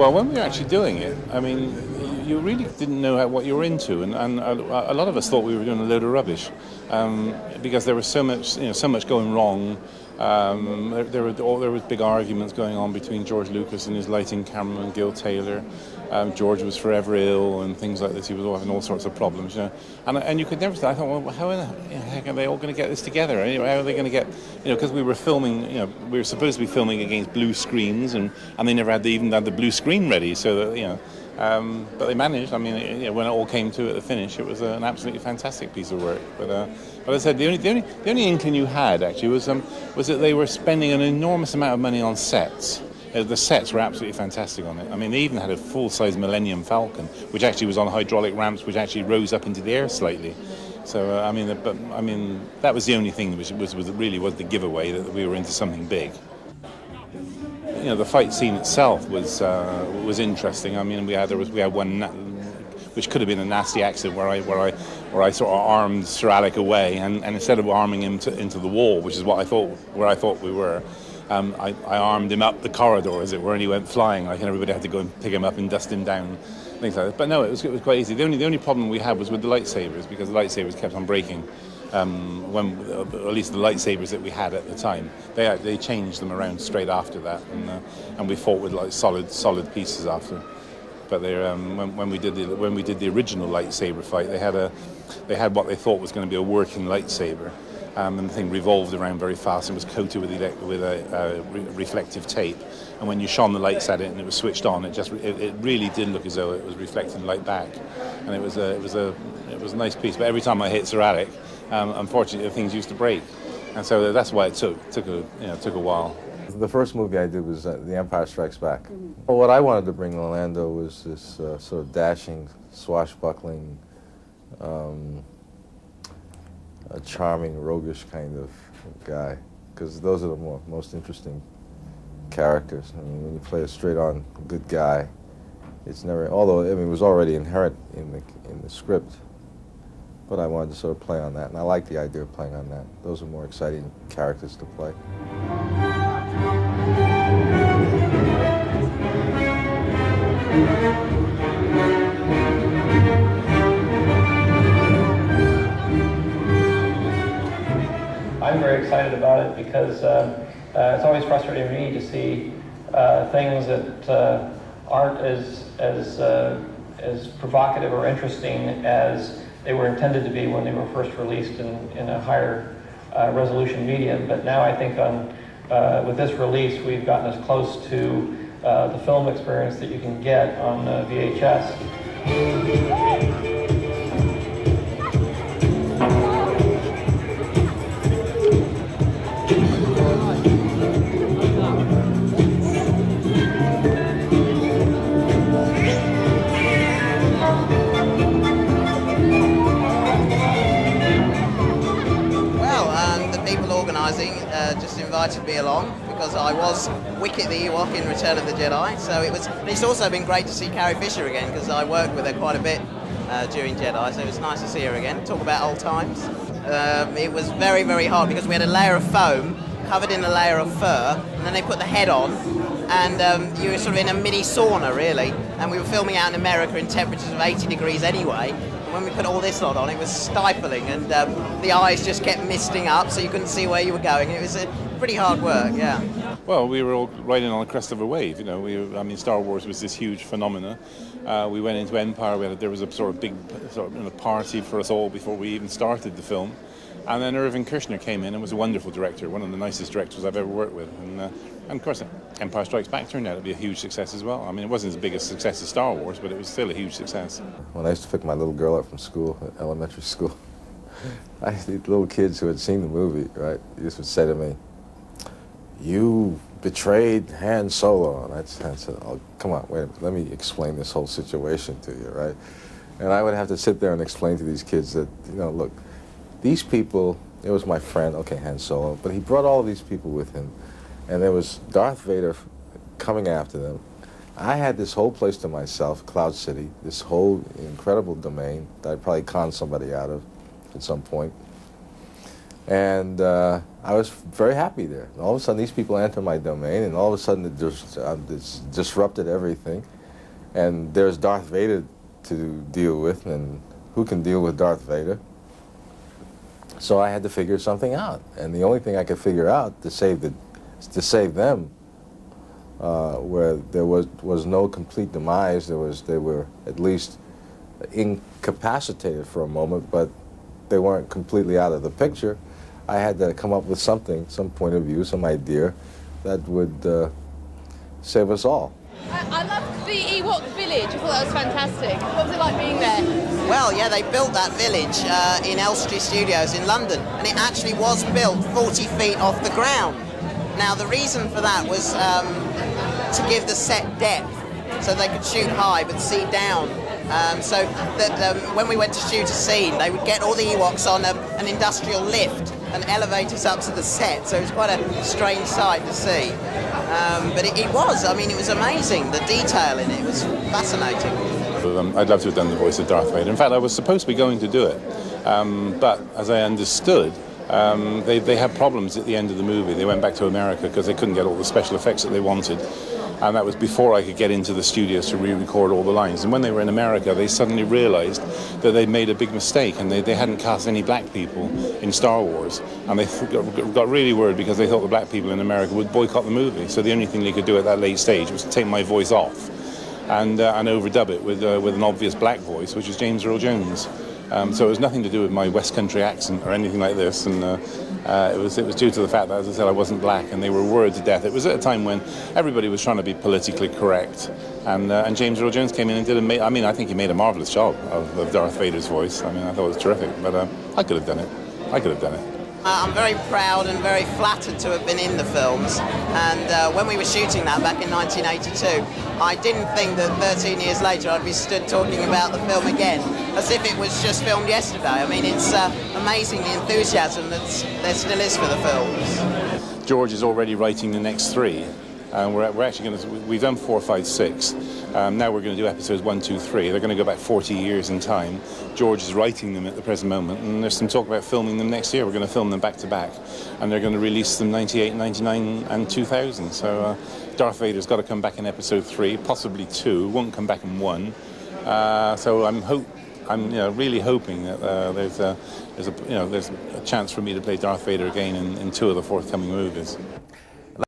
Well, when we were actually doing it, I mean, you really didn't know what you were into, and a lot of us thought we were doing a load of rubbish, because there was so much going wrong. There was big arguments going on between George Lucas and his lighting cameraman Gil Taylor. George was forever ill and things like this. He was having all sorts of problems, and you could never say. I thought, well, how in the heck are they all going to get this together? How are they going to get, because we were filming, we were supposed to be filming against blue screens, and they never even had the blue screen ready, so that but they managed. I mean, when it all came to at the finish, it was an absolutely fantastic piece of work. But I said the only inkling you had actually was that they were spending an enormous amount of money on sets. The sets were absolutely fantastic on it. I mean, they even had a full-size Millennium Falcon, which actually was on hydraulic ramps, which actually rose up into the air slightly. So that was the only thing which was the giveaway that we were into something big. The fight scene itself was interesting. I mean, we had one which could have been a nasty accident where I sort of armed Sir Alec away, and instead of arming him into the wall, which is where I thought we were, I armed him up the corridor, as it were, and he went flying. Like, and everybody had to go and pick him up and dust him down, things like that. But no, it was quite easy. The only problem we had was with the lightsabers, because the lightsabers kept on breaking. When at least the lightsabers that we had at the time, they changed them around straight after that, and we fought with like solid pieces after. But when we did the original lightsaber fight, they had what they thought was going to be a working lightsaber, and the thing revolved around very fast and was coated with a reflective tape. And when you shone the lights at it and it was switched on, it really did look as though it was reflecting light back, and it was a nice piece. But every time I hit Sir Alec, unfortunately, things used to break, and so that's why it took a while. The first movie I did was The Empire Strikes Back. Well, what I wanted to bring to Orlando was this sort of dashing, swashbuckling, a charming, roguish kind of guy, because those are the most interesting characters. I mean, when you play a straight-on good guy, it's never. Although it was already inherent in the script, but I wanted to sort of play on that, and I like the idea of playing on that. Those are more exciting characters to play. I'm very excited about it because it's always frustrating me to see things that aren't as provocative or interesting as they were intended to be when they were first released in a higher resolution medium. But now I think with this release, we've gotten as close to the film experience that you can get on VHS. Just invited me along because I was Wicket the Ewok in Return of the Jedi, so it's also been great to see Carrie Fisher again, because I worked with her quite a bit during Jedi, so it was nice to see her again, talk about old times. It was very, very hard because we had a layer of foam covered in a layer of fur, and then they put the head on, and you were sort of in a mini sauna really, and we were filming out in America in temperatures of 80 degrees anyway. When we put all this lot on, it was stifling, and the eyes just kept misting up, so you couldn't see where you were going. It was pretty hard work, yeah. Well, we were all riding on the crest of a wave, Star Wars was this huge phenomena. We went into Empire, there was a sort of big party for us all before we even started the film. And then Irving Kershner came in and was a wonderful director, one of the nicest directors I've ever worked with. And of course, Empire Strikes Back turned out to be a huge success as well. I mean, it wasn't as big a success as Star Wars, but it was still a huge success. When I used to pick my little girl up from school, elementary school, these little kids who had seen the movie, right, used to say to me, "You betrayed Han Solo." And I said, "Oh, come on, wait a minute, let me explain this whole situation to you," right? And I would have to sit there and explain to these kids that, look, these people, it was my friend, okay, Han Solo, but he brought all of these people with him, and there was Darth Vader coming after them. I had this whole place to myself, Cloud City, this whole incredible domain that I'd probably con somebody out of at some point. And I was very happy there. And all of a sudden, these people enter my domain, and all of a sudden, it just disrupted everything. And there's Darth Vader to deal with, and who can deal with Darth Vader? So I had to figure something out, and the only thing I could figure out to save them, where there was no complete demise. They were at least incapacitated for a moment, but they weren't completely out of the picture. I had to come up with something, some point of view, some idea that would save us all. I loved the Ewok village. I thought that was fantastic. What was it like being there? Well, yeah, they built that village in Elstree Studios in London, and it actually was built 40 feet off the ground. Now, the reason for that was to give the set depth, so they could shoot high but see down. So that when we went to shoot a scene, they would get all the Ewoks on an industrial lift and elevate us up to the set. So it was quite a strange sight to see. But it was amazing. The detail in it was fascinating. I'd love to have done the voice of Darth Vader. In fact, I was supposed to be going to do it. But as I understood, they had problems at the end of the movie. They went back to America because they couldn't get all the special effects that they wanted. And that was before I could get into the studios to re-record all the lines. And when they were in America, they suddenly realized that they'd made a big mistake, and they hadn't cast any black people in Star Wars. And they got really worried because they thought the black people in America would boycott the movie. So the only thing they could do at that late stage was to take my voice off and overdub it with an obvious black voice, which is James Earl Jones. So it was nothing to do with my West Country accent or anything like this, and it was due to the fact that, as I said, I wasn't black, and they were worried to death. It was at a time when everybody was trying to be politically correct, and James Earl Jones came in and I think he made a marvelous job of Darth Vader's voice. I thought it was terrific, but I could have done it. I'm very proud and very flattered to have been in the films, and when we were shooting that back in 1982, I didn't think that 13 years later I'd be stood talking about the film again, as if it was just filmed yesterday. It's amazing the enthusiasm that there still is for the films. George is already writing the next three. We're actually we've done 4, 5, 6. Now we're going to do episodes 1, 2, 3. They're going to go back 40 years in time. George is writing them at the present moment, and there's some talk about filming them next year. We're going to film them back to back, and they're going to release them 98, 99, and 2000. So Darth Vader's got to come back in episode 3, possibly 2. Won't come back in 1. So I'm really hoping that there's a chance for me to play Darth Vader again in 2 of the forthcoming movies.